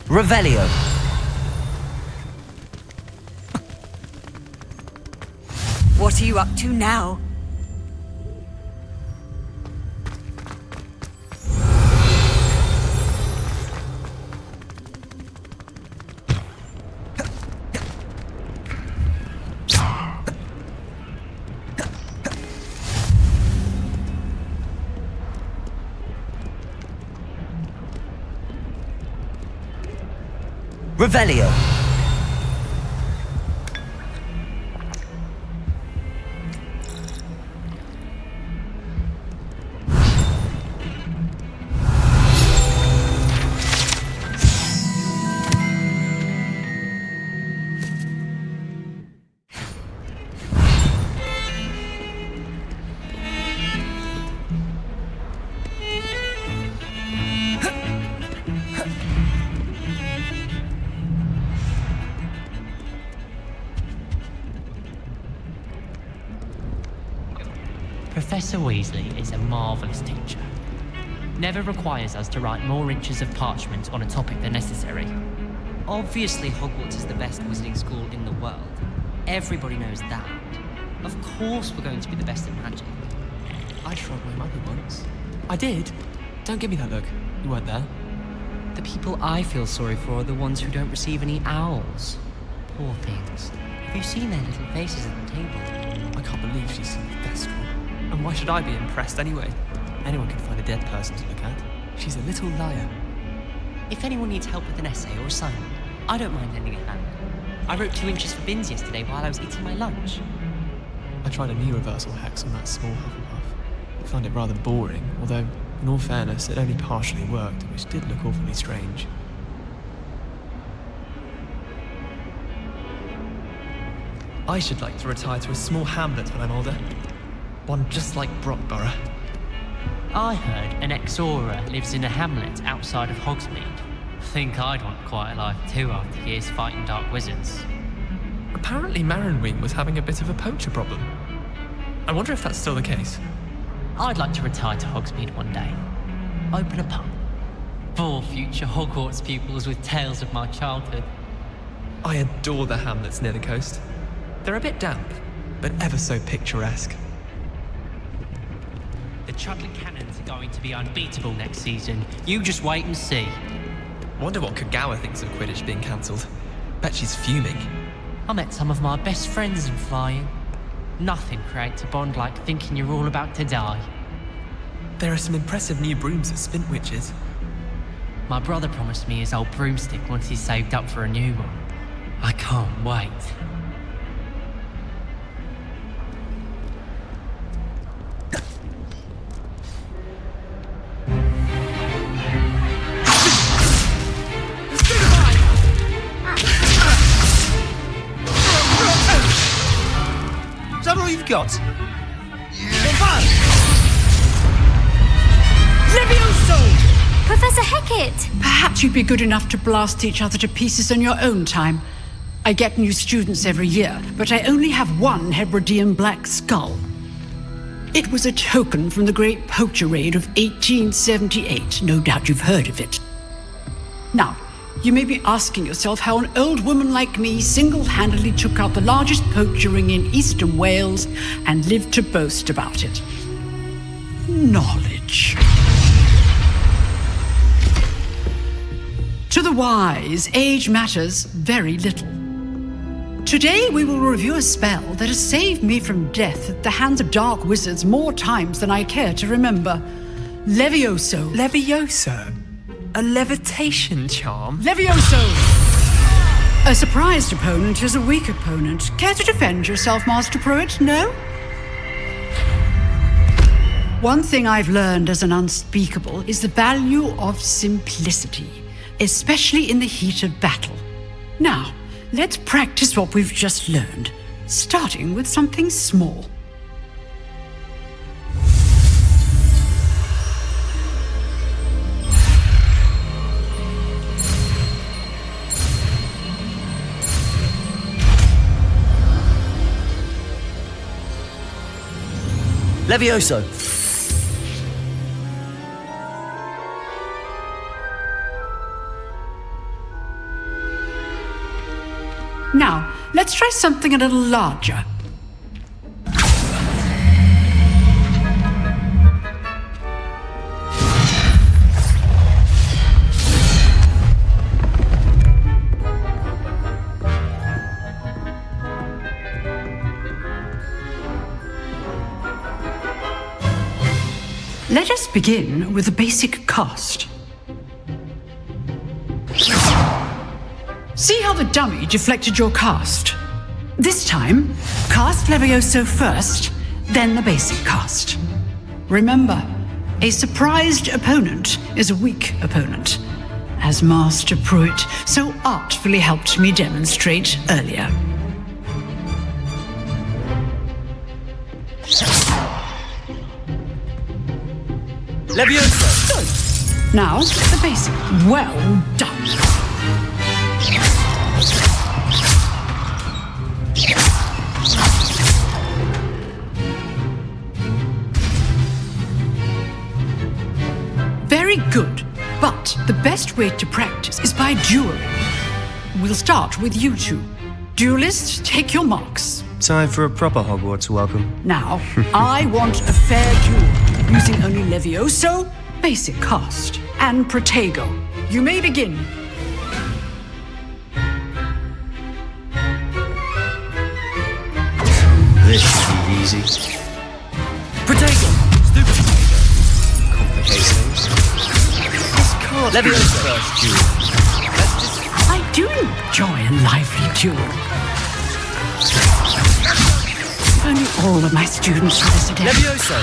Revelio. What are you up to now? Revelio. Professor Weasley is a marvellous teacher. Never requires us to write more inches of parchment on a topic than necessary. Obviously, Hogwarts is the best wizarding school in the world. Everybody knows that. Of course we're going to be the best at magic. I shrugged my mother once. I did. Don't give me that look. You weren't there. The people I feel sorry for are the ones who don't receive any owls. Poor things. Have you seen their little faces at the table? I can't believe she's so thestral. And why should I be impressed anyway? Anyone can find a dead person to look at. She's a little liar. If anyone needs help with an essay or assignment, I don't mind lending a hand. I wrote 2 inches for bins yesterday while I was eating my lunch. I tried a new reversal hex on that small Hufflepuff. I found it rather boring, although, in all fairness, it only partially worked, which did look awfully strange. I should like to retire to a small hamlet when I'm older. One just like Brockborough. I heard an ex-Auror lives in a hamlet outside of Hogsmeade. Think I'd want quite a life too after years fighting dark wizards. Apparently Marinwing was having a bit of a poacher problem. I wonder if that's still the case. I'd like to retire to Hogsmeade one day. Open a pub. For future Hogwarts pupils with tales of my childhood. I adore the hamlets near the coast. They're a bit damp, but ever so picturesque. The Chudley Cannons are going to be unbeatable next season. You just wait and see. Wonder what Kagawa thinks of Quidditch being cancelled. Bet she's fuming. I met some of my best friends in flying. Nothing creates a bond like thinking you're all about to die. There are some impressive new brooms at Spintwitches. My brother promised me his old broomstick once he's saved up for a new one. I can't wait. Is that all you've got? Levioso! Professor Hecat! Perhaps you'd be good enough to blast each other to pieces on your own time. I get new students every year, but I only have one Hebridean black skull. It was a token from the Great Poacher Raid of 1878. No doubt you've heard of it. Now, you may be asking yourself how an old woman like me single-handedly took out the largest poacher ring in eastern Wales and lived to boast about it. Knowledge. To the wise, age matters very little. Today we will review a spell that has saved me from death at the hands of dark wizards more times than I care to remember. Levioso. Levioso? A levitation charm? Levioso! A surprised opponent is a weak opponent. Care to defend yourself, Master Pruitt? No? One thing I've learned as an unspeakable is the value of simplicity, especially in the heat of battle. Now, let's practice what we've just learned, starting with something small. Levioso. Now, let's try something a little larger. Let us begin with the basic cast. See how the dummy deflected your cast? This time, cast Levioso first, then the basic cast. Remember, a surprised opponent is a weak opponent, as Master Pruitt so artfully helped me demonstrate earlier. Levioso! Now, the basic. Well done. Very good. But the best way to practice is by dueling. We'll start with you two. Duelists, take your marks. Time for a proper Hogwarts welcome. Now, I want a fair duel, using only Levioso, basic cast, and Protego. You may begin. This should be easy. Protego! Stupid Protego. Complicates things. This can't be the first duel. I do enjoy a lively duel. If only all of my students were this adept. Levioso!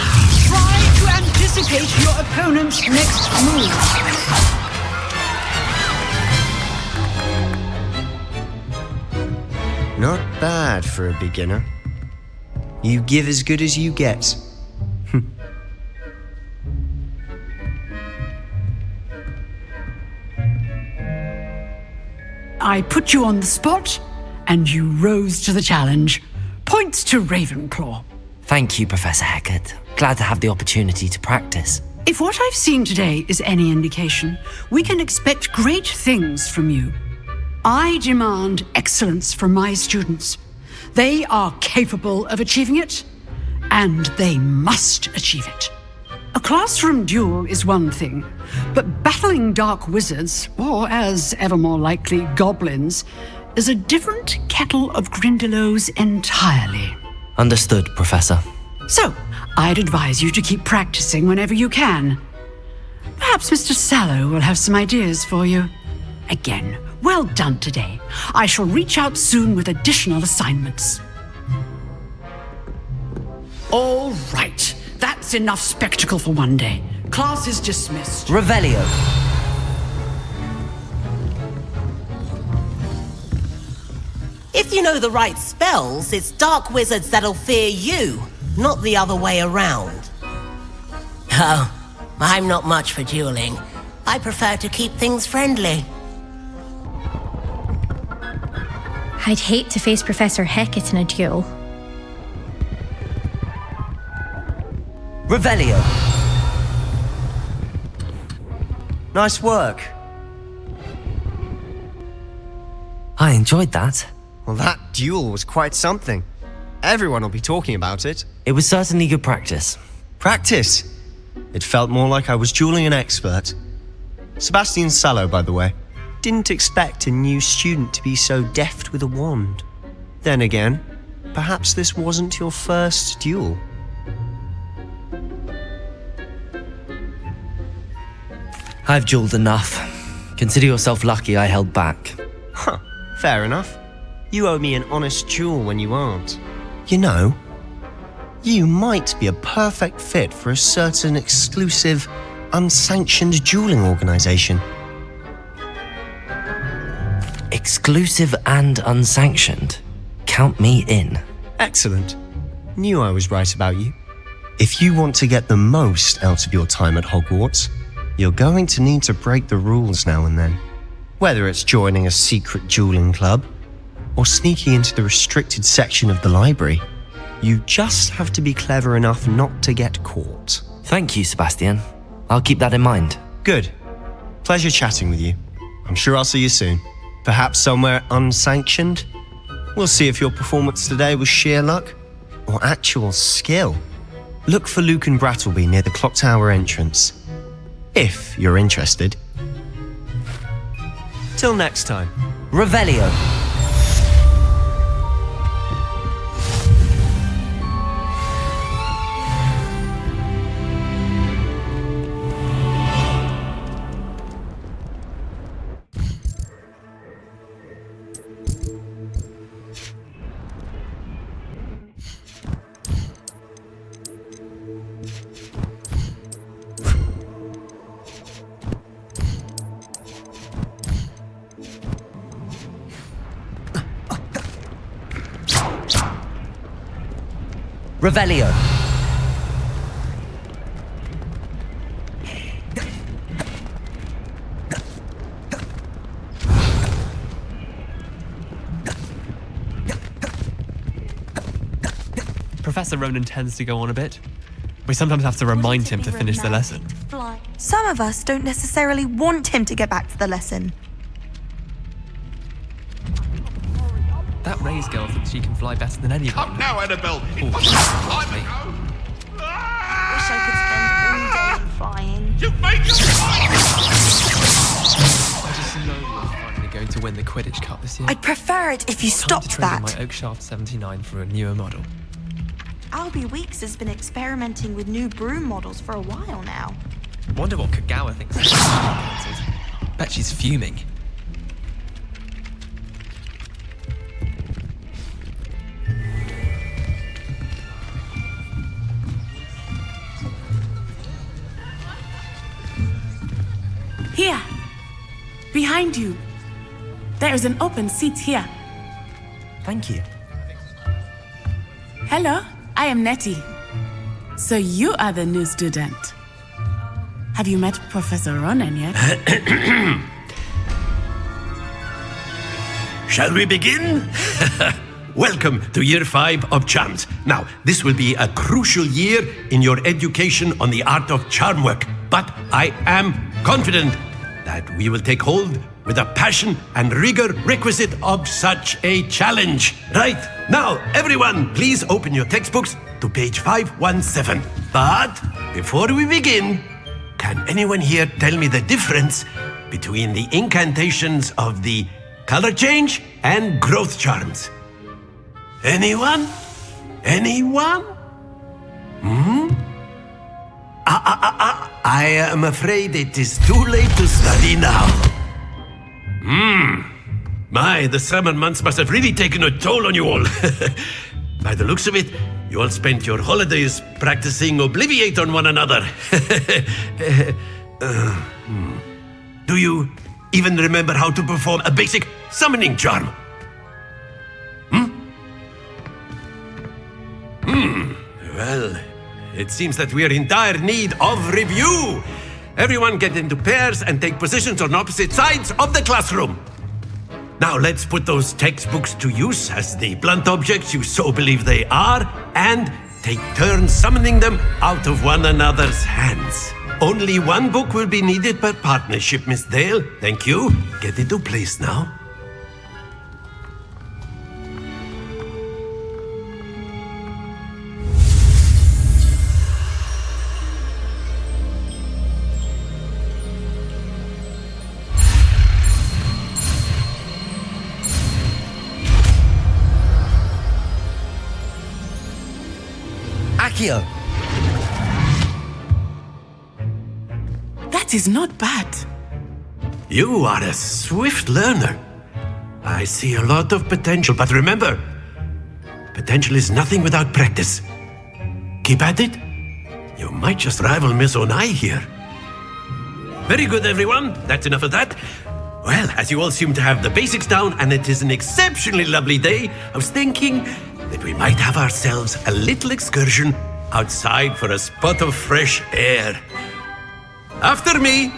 Try to anticipate your opponent's next move. Not bad for a beginner. You give as good as you get. I put you on the spot, and you rose to the challenge. Points to Ravenclaw. Thank you, Professor Hecat. Glad to have the opportunity to practice. If what I've seen today is any indication, we can expect great things from you. I demand excellence from my students. They are capable of achieving it, and they must achieve it. A classroom duel is one thing, but battling dark wizards, or as ever more likely, goblins, is a different kettle of Grindylows entirely. Understood, Professor. So, I'd advise you to keep practicing whenever you can. Perhaps Mr. Sallow will have some ideas for you. Again, well done today. I shall reach out soon with additional assignments. All right, that's enough spectacle for one day. Class is dismissed. Revelio. If you know the right spells, it's dark wizards that'll fear you, not the other way around. Oh, I'm not much for dueling. I prefer to keep things friendly. I'd hate to face Professor Hecat in a duel. Revelio. Nice work. I enjoyed that. Well, that duel was quite something. Everyone will be talking about it. It was certainly good practice. Practice? It felt more like I was dueling an expert. Sebastian Sallow, by the way. Didn't expect a new student to be so deft with a wand. Then again, perhaps this wasn't your first duel. I've dueled enough. Consider yourself lucky I held back. Huh, fair enough. You owe me an honest duel when you aren't. You know, you might be a perfect fit for a certain exclusive, unsanctioned dueling organization. Exclusive and unsanctioned. Count me in. Excellent. Knew I was right about you. If you want to get the most out of your time at Hogwarts, you're going to need to break the rules now and then. Whether it's joining a secret dueling club, or sneaking into the restricted section of the library, you just have to be clever enough not to get caught. Thank you, Sebastian. I'll keep that in mind. Good. Pleasure chatting with you. I'm sure I'll see you soon. Perhaps somewhere unsanctioned? We'll see if your performance today was sheer luck or actual skill. Look for Luke and Brattleby near the clock tower entrance, if you're interested. Till next time. Revelio. Revelio. Professor Ronen tends to go on a bit. We sometimes have to remind him to finish the lesson. Some of us don't necessarily want him to get back to the lesson. That Ray's girl thinks she can fly better than anyone. Come now, Annabelle! It Oh, was time me. ago! Wish I could spend all day flying. You made your mind! I just know we're finally going to win the Quidditch Cup this year. I'd prefer it if you Time to stopped trade in that. my Oakshaft 79 for a newer model. Albie Weeks has been experimenting with new broom models for a while now. Wonder what Kagawa thinks of this cancelled. Bet she's fuming. Here, behind you. There is an open seat here. Thank you. Hello, I am Nettie. So you are the new student. Have you met Professor Ronen yet? Shall we begin? Welcome to Year 5 of Charms. Now, this will be a crucial year in your education on the art of charm work, but I am confident that we will take hold with the passion and rigor requisite of such a challenge. Right, now, everyone, please open your textbooks to page 517. But before we begin, can anyone here tell me the difference between the incantations of the color change and growth charms? Anyone? Anyone? I am afraid it is too late to study now. My, the summer months must have really taken a toll on you all. By the looks of it, you all spent your holidays practicing Obliviate on one another. Do you even remember how to perform a basic summoning charm? Well, it seems that we are in dire need of review. Everyone get into pairs and take positions on opposite sides of the classroom. Now let's put those textbooks to use as the blunt objects you so believe they are, and take turns summoning them out of one another's hands. Only one book will be needed per partnership, Miss Dale. Thank you. Get into place now. Accio. That is not bad. You are a swift learner. I see a lot of potential, but remember, potential is nothing without practice. Keep at it. You might just rival Miss Onai here. Very good, everyone. That's enough of that. Well, as you all seem to have the basics down, and it is an exceptionally lovely day, I was thinking that we might have ourselves a little excursion outside for a spot of fresh air. After me!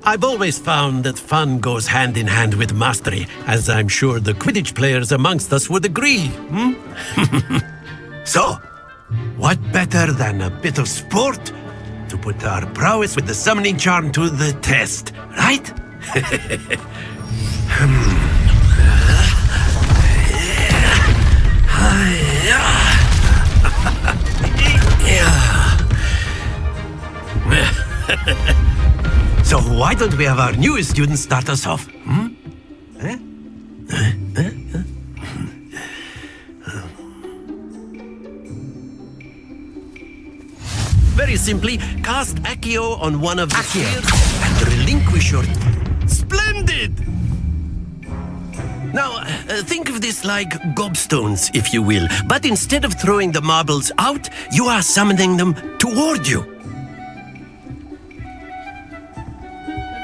I've always found that fun goes hand in hand with mastery, as I'm sure the Quidditch players amongst us would agree. So, what better than a bit of sport to put our prowess with the summoning charm to the test, right? So why don't we have our newest student start us off? Very simply, cast Accio on one of the spheres and relinquish your... Splendid! Now, think of this like gobstones, if you will. But instead of throwing the marbles out, you are summoning them toward you.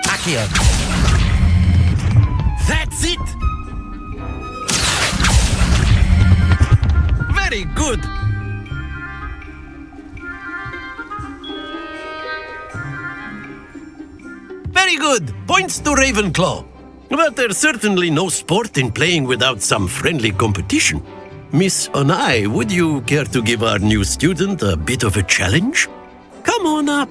Accio. That's it! Very good! Very good! Points to Ravenclaw. But there's certainly no sport in playing without some friendly competition. Miss Onai, would you care to give our new student a bit of a challenge? Come on up.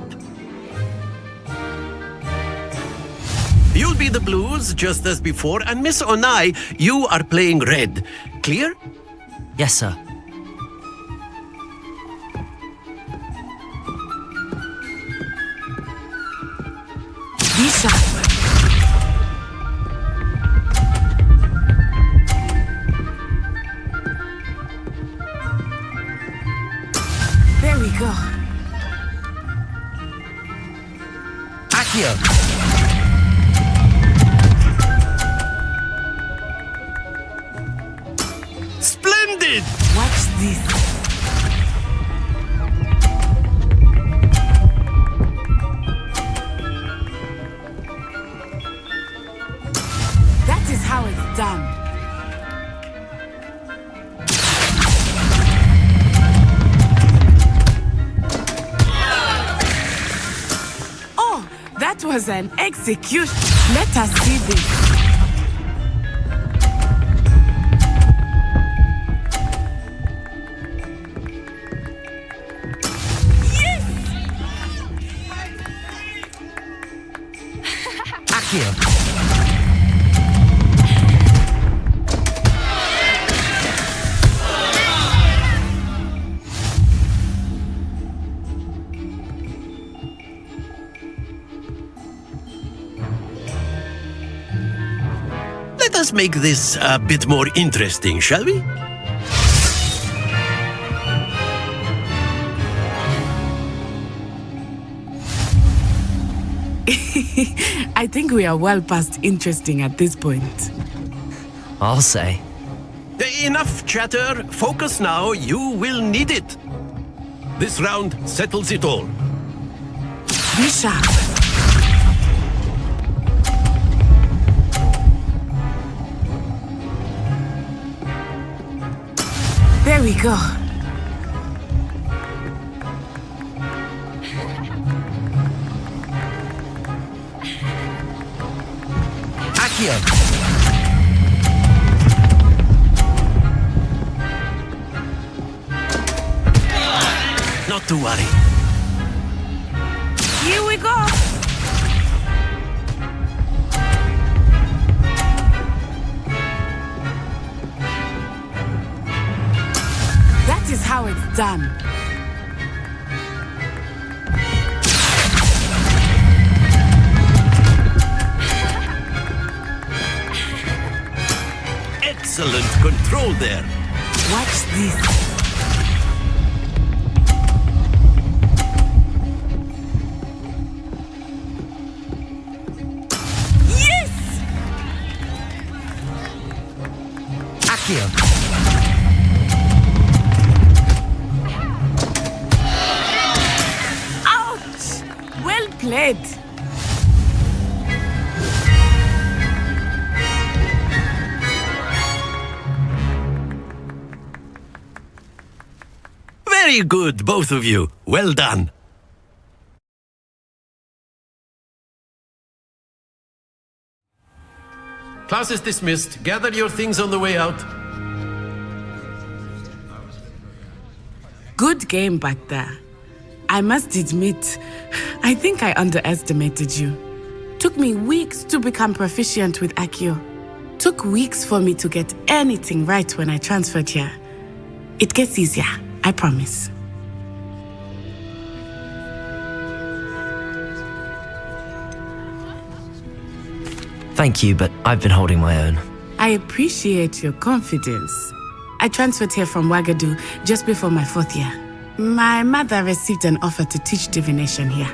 You'll be the blues, just as before, and Miss Onai, you are playing red. Clear? Yes, sir. Be sharp. There we go. Accio. Splendid! Watch this. That is how it's done. Oh, that was an execution. Let us see this. Let us make this a bit more interesting, shall we? I think we are well past interesting at this point. I'll say. Enough chatter. Focus now. You will need it. This round settles it all. Be sharp. There we go. Accio. Not to worry. Here we go. That is how it's done. Excellent control there. Watch this. Yes! Accio. Ouch! Well played. Very good, both of you. Well done. Class is dismissed. Gather your things on the way out. Good game back there. I must admit, I think I underestimated you. Took me weeks to become proficient with Accio. Took weeks for me to get anything right when I transferred here. It gets easier, I promise. Thank you, but I've been holding my own. I appreciate your confidence. I transferred here from Wagadu just before my 4th year. My mother received an offer to teach divination here.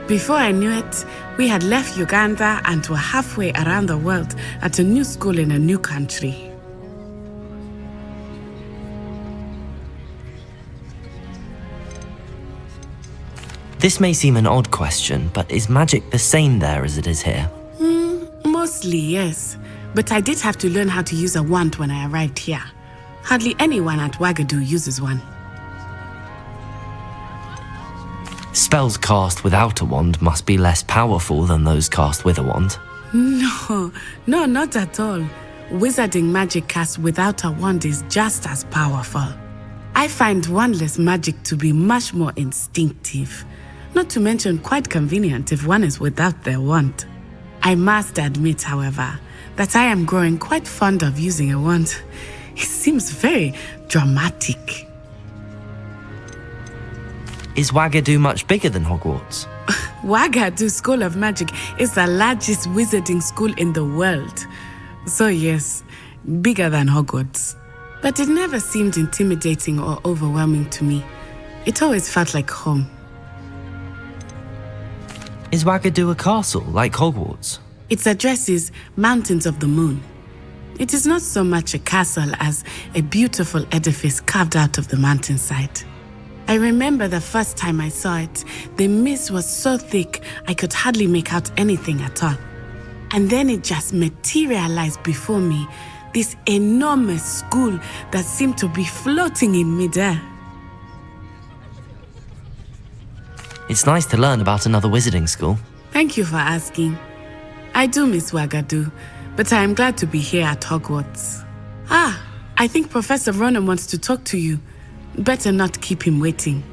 Before I knew it, we had left Uganda and were halfway around the world at a new school in a new country. This may seem an odd question, but is magic the same there as it is here? Mostly, yes. But I did have to learn how to use a wand when I arrived here. Hardly anyone at Wagadu uses one. Spells cast without a wand must be less powerful than those cast with a wand. No, not at all. Wizarding magic cast without a wand is just as powerful. I find wandless magic to be much more instinctive. Not to mention quite convenient if one is without their wand. I must admit, however, that I am growing quite fond of using a wand. It seems very dramatic. Is Wagadu much bigger than Hogwarts? Wagadu School of Magic is the largest wizarding school in the world. So yes, bigger than Hogwarts. But it never seemed intimidating or overwhelming to me. It always felt like home. Is Wagadu a castle like Hogwarts? Its address is Mountains of the Moon. It is not so much a castle as a beautiful edifice carved out of the mountainside. I remember the first time I saw it, the mist was so thick I could hardly make out anything at all. And then it just materialized before me, this enormous school that seemed to be floating in midair. It's nice to learn about another wizarding school. Thank you for asking. I do miss Wagadu, but I am glad to be here at Hogwarts. I think Professor Ronen wants to talk to you. Better not keep him waiting.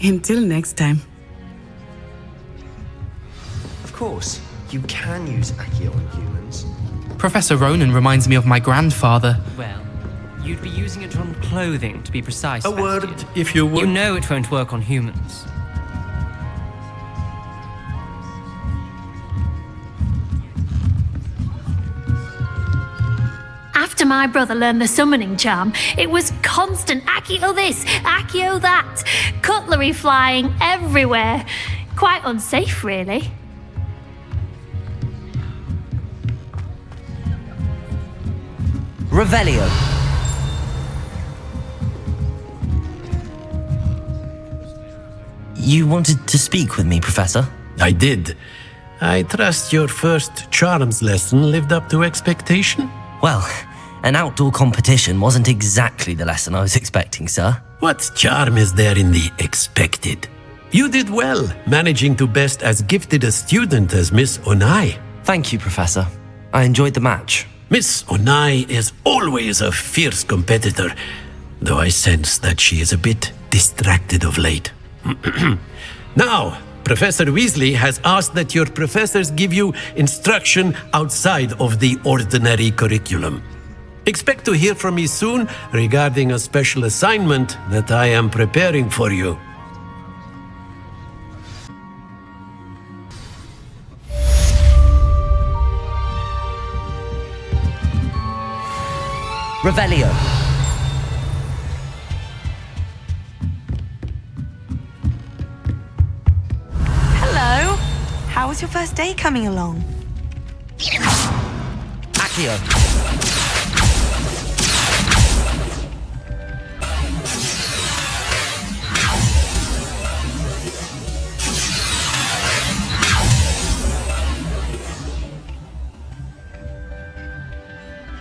Until next time. Of course, you can use Accio on humans. Professor Ronen reminds me of my grandfather. Well, you'd be using it on clothing, to be precise. A word, if you would. You know it won't work on humans. After my brother learned the summoning charm, it was constant Accio this, Accio that, cutlery flying everywhere. Quite unsafe, really. Revelio. You wanted to speak with me, Professor? I did. I trust your first charms lesson lived up to expectation? Well, an outdoor competition wasn't exactly the lesson I was expecting, sir. What charm is there in the expected? You did well, managing to best as gifted a student as Miss Onai. Thank you, Professor. I enjoyed the match. Miss Onai is always a fierce competitor, though I sense that she is a bit distracted of late. Now, Professor Weasley has asked that your professors give you instruction outside of the ordinary curriculum. Expect to hear from me soon regarding a special assignment that I am preparing for you. Revelio. Hello. How was your first day coming along? Accio.